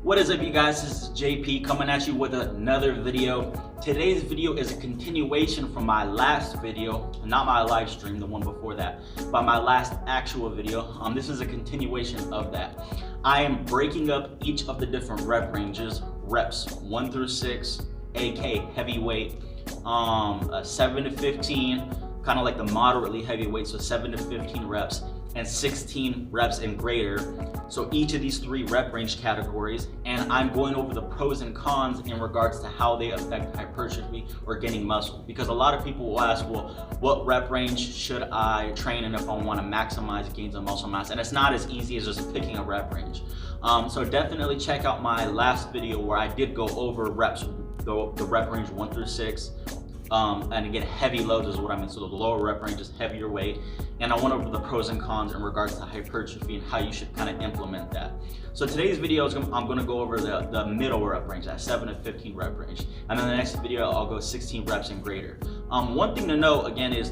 What is up, you guys? This is JP coming at you with another video. Today's video is a continuation from my last video, not my live stream, the one before that, but my last actual video. This is a continuation of that. I am breaking up each of the different rep ranges, reps 1 through 6, AK heavyweight, 7 to 15, kind of like the moderately heavyweight, so 7 to 15 reps, and 16 reps and greater. So each of these 3 rep range categories, and I'm going over the pros and cons in regards to how they affect hypertrophy or gaining muscle. Because a lot of people will ask, well, what rep range should I train in if I want to maximize gains of muscle mass? And it's not as easy as just picking a rep range. So definitely check out my last video where I did go over reps, the rep range 1 through 6. And again, heavy loads is what I mean. So the lower rep range is heavier weight. And I went over the pros and cons in regards to hypertrophy and how you should kind of implement that. So today's video is I'm going to go over the middle rep range, that 7 to 15 rep range. And then the next video, I'll go 16 reps and greater. One thing to know again is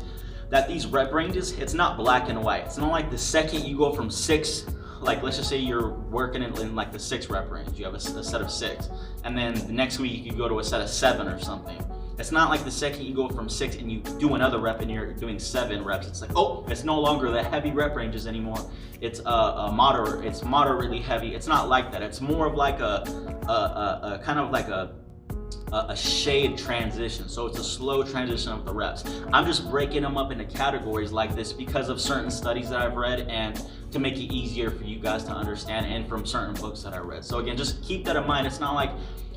that these rep ranges, it's not black and white. It's not like the second you go from 6, like let's just say you're working in like the 6 rep range, you have a set of 6, and then the next week you go to a set of 7 or something. It's not like the second you go from 6 and you do another rep and you're doing 7 reps, it's like, oh, it's no longer the heavy rep ranges anymore. It's it's moderately heavy. It's not like that. It's more of like a kind of like a shade transition. So it's a slow transition of the reps. I'm just breaking them up into categories like this because of certain studies that I've read and to make it easier for you guys to understand, and from certain books that I read. So again, just keep that in mind. It's not like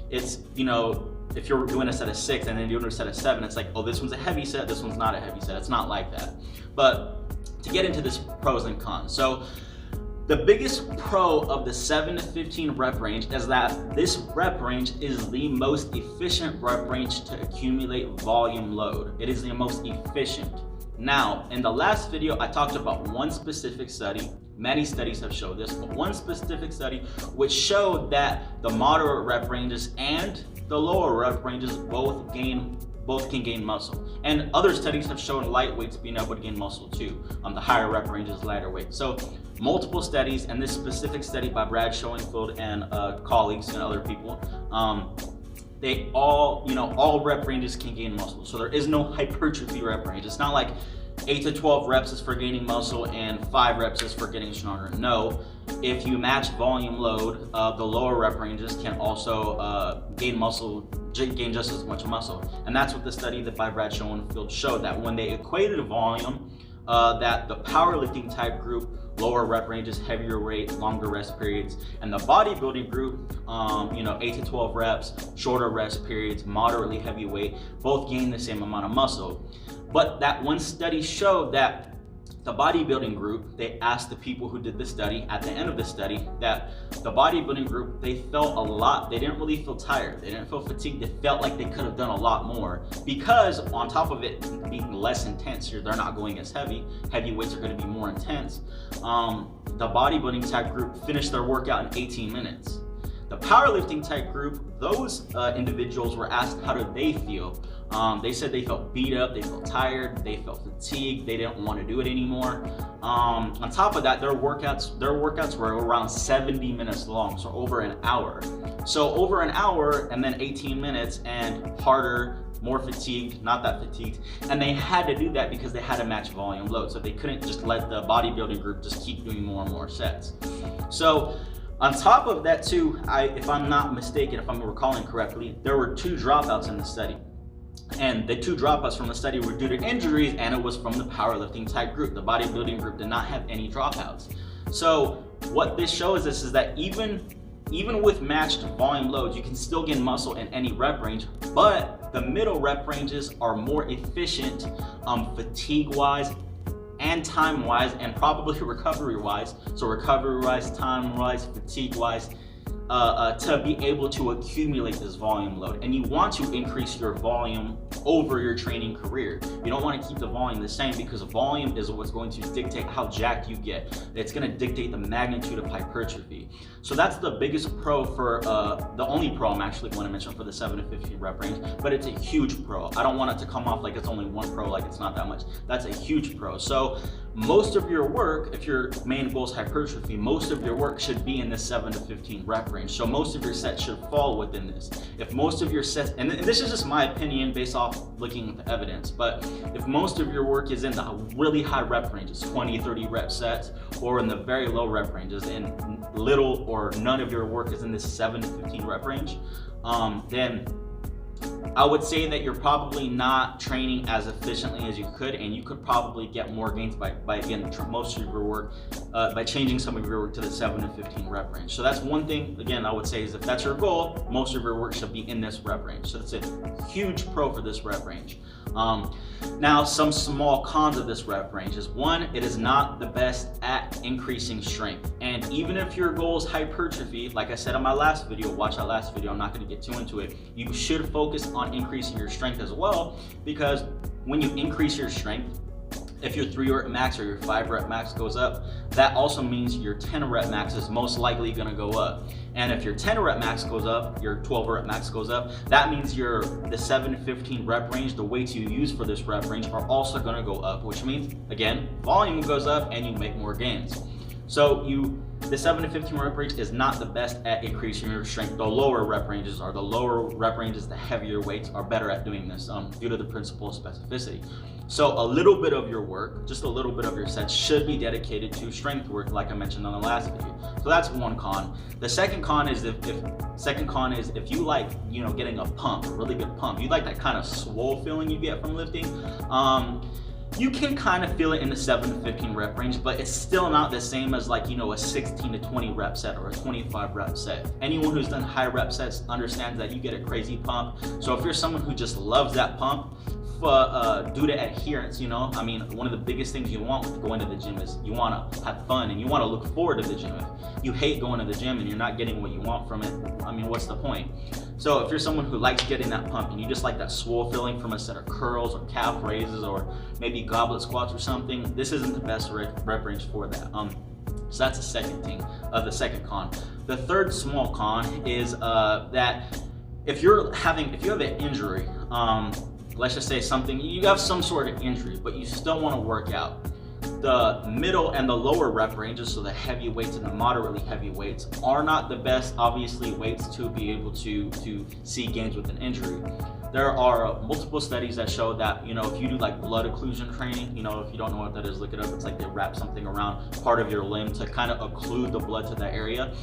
it's, you know, if you're doing a set of 6 and then you're doing a set of 7, it's like, oh, this one's a heavy set, this one's not a heavy set. It's not like that. But to get into this pros and cons. So the biggest pro of the 7 to 15 rep range is that this rep range is the most efficient rep range to accumulate volume load. It is the most efficient. Now, in the last video, I talked about one specific study. Many studies have showed this, but one specific study which showed that the moderate rep ranges and the lower rep ranges both can gain muscle. And other studies have shown lightweights being able to gain muscle too. The higher rep ranges, lighter weight. So multiple studies, and this specific study by Brad Schoenfeld and colleagues and other people, they all, all rep ranges can gain muscle. So there is no hypertrophy rep range. It's not like 8 to 12 reps is for gaining muscle and 5 reps is for getting stronger. No, if you match volume load, the lower rep ranges can also gain just as much muscle. And that's what the study that by Brad Schoenfeld showed, that when they equated volume, that the powerlifting type group, lower rep ranges, heavier weight, longer rest periods, and the bodybuilding group, 8 to 12 reps, shorter rest periods, moderately heavy weight, both gain the same amount of muscle. But that one study showed that the bodybuilding group, they asked the people who did the study at the end of the study that the bodybuilding group, they felt a lot, they didn't really feel tired, they didn't feel fatigued, they felt like they could have done a lot more, because on top of it being less intense, they're not going as heavy weights are going to be more intense. The bodybuilding type group finished their workout in 18 minutes. The powerlifting type group, those individuals were asked how did they feel. They said they felt beat up, they felt tired, they felt fatigued, they didn't want to do it anymore. On top of that, their workouts were around 70 minutes long, so over an hour. So over an hour and then 18 minutes and harder, more fatigued, not that fatigued. And they had to do that because they had to match volume load. So they couldn't just let the bodybuilding group just keep doing more and more sets. So on top of that too, if I'm not mistaken, if I'm recalling correctly, there were 2 dropouts in the study. And the 2 dropouts from the study were due to injuries, and it was from the powerlifting type group. The bodybuilding group did not have any dropouts. So what this shows us is that even with matched volume loads, you can still gain muscle in any rep range, but the middle rep ranges are more efficient fatigue-wise and time-wise, and probably recovery-wise. So recovery-wise, time-wise, fatigue-wise, to be able to accumulate this volume load. And you want to increase your volume over your training career. You don't want to keep the volume the same, because volume is what's going to dictate how jacked you get. It's going to dictate the magnitude of hypertrophy. So that's the biggest pro for, the only pro I'm actually going to mention for the 7 to 15 rep range, but it's a huge pro. I don't want it to come off like it's only one pro, like it's not that much. That's a huge pro. So most of your work, if your main goal is hypertrophy, most of your work should be in the 7 to 15 rep range. So most of your sets should fall within this. If most of your sets, and this is just my opinion based off looking at the evidence, but if most of your work is in the really high rep ranges, 20, 30 rep sets, or in the very low rep ranges, and little or none of your work is in this 7 to 15 rep range, then I would say that you're probably not training as efficiently as you could, and you could probably get more gains by again, most of your work, by changing some of your work to the 7 to 15 rep range. So that's one thing, again, I would say is if that's your goal, most of your work should be in this rep range. So that's a huge pro for this rep range. Now, some small cons of this rep range is one, it is not the best at increasing strength. And even if your goal is hypertrophy, like I said in my last video, watch that last video, I'm not going to get too into it, you should focus on increasing your strength as well, because when you increase your strength, if your 3 rep max or your 5 rep max goes up, that also means your 10 rep max is most likely gonna go up. And if your 10 rep max goes up, your 12 rep max goes up, that means the 7 to 15 rep range, the weights you use for this rep range are also gonna go up, which means, again, volume goes up and you make more gains. So the 7 to 15 rep range is not the best at increasing your strength. The lower rep ranges, the heavier weights are better at doing this due to the principle of specificity. So a little bit of your work, just a little bit of your sets should be dedicated to strength work, like I mentioned on the last video. So that's one con. The second con is if you like, getting a pump, a really good pump, you like that kind of swole feeling you get from lifting. You can kind of feel it in the 7 to 15 rep range, but it's still not the same as like, a 16 to 20 rep set or a 25 rep set. Anyone who's done high rep sets understands that you get a crazy pump. So if you're someone who just loves that pump, due to adherence, I mean, one of the biggest things you want with going to the gym is you want to have fun and you want to look forward to the gym. If you hate going to the gym and you're not getting what you want from it, I mean, what's the point? So if you're someone who likes getting that pump and you just like that swole feeling from a set of curls or calf raises or maybe goblet squats or something, this isn't the best rep range for that. So that's the second thing, the second con. The third small con is that if you have an injury, let's just say you have some sort of injury, but you still want to work out. The middle and the lower rep ranges, so the heavy weights and the moderately heavy weights, are not the best, obviously, weights to be able to see gains with an injury. There are multiple studies that show that, if you do like blood occlusion training, if you don't know what that is, look it up. It's like they wrap something around part of your limb to kind of occlude the blood to that area.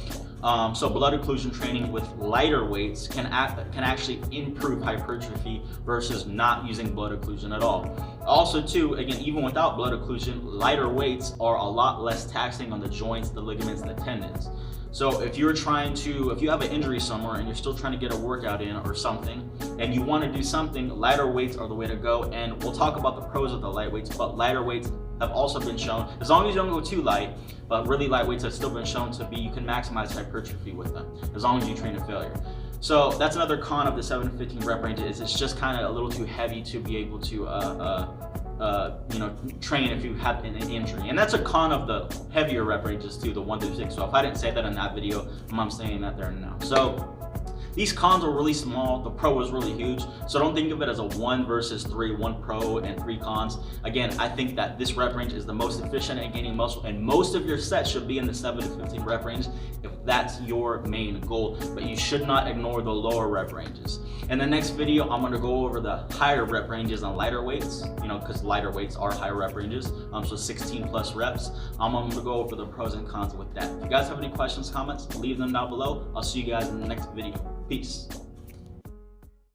So blood occlusion training with lighter weights can actually improve hypertrophy versus not using blood occlusion at all. Also too, again, even without blood occlusion, lighter weights are a lot less taxing on the joints, the ligaments, the tendons. So if you have an injury somewhere and you're still trying to get a workout in or something, and you want to do something, lighter weights are the way to go. And we'll talk about the pros of the light weights, but lighter weights have also been shown, as long as you don't go too light, but really light weights have still been shown to be, you can maximize hypertrophy with them, as long as you train to failure. So that's another con of the 7 to 15 rep range, is it's just kind of a little too heavy to be able to train if you have an injury. And that's a con of the heavier rep ranges too, the 1 to 6. So if I didn't say that in that video, I'm saying that there now. So these cons are really small, the pro is really huge, so don't think of it as a 1 versus 3, 1 pro and 3 cons. Again, I think that this rep range is the most efficient at gaining muscle, and most of your sets should be in the 7 to 15 rep range if that's your main goal, but you should not ignore the lower rep ranges. In the next video, I'm gonna go over the higher rep ranges on lighter weights, because lighter weights are higher rep ranges, so 16 plus reps. I'm gonna go over the pros and cons with that. If you guys have any questions, comments, leave them down below. I'll see you guys in the next video. Peace.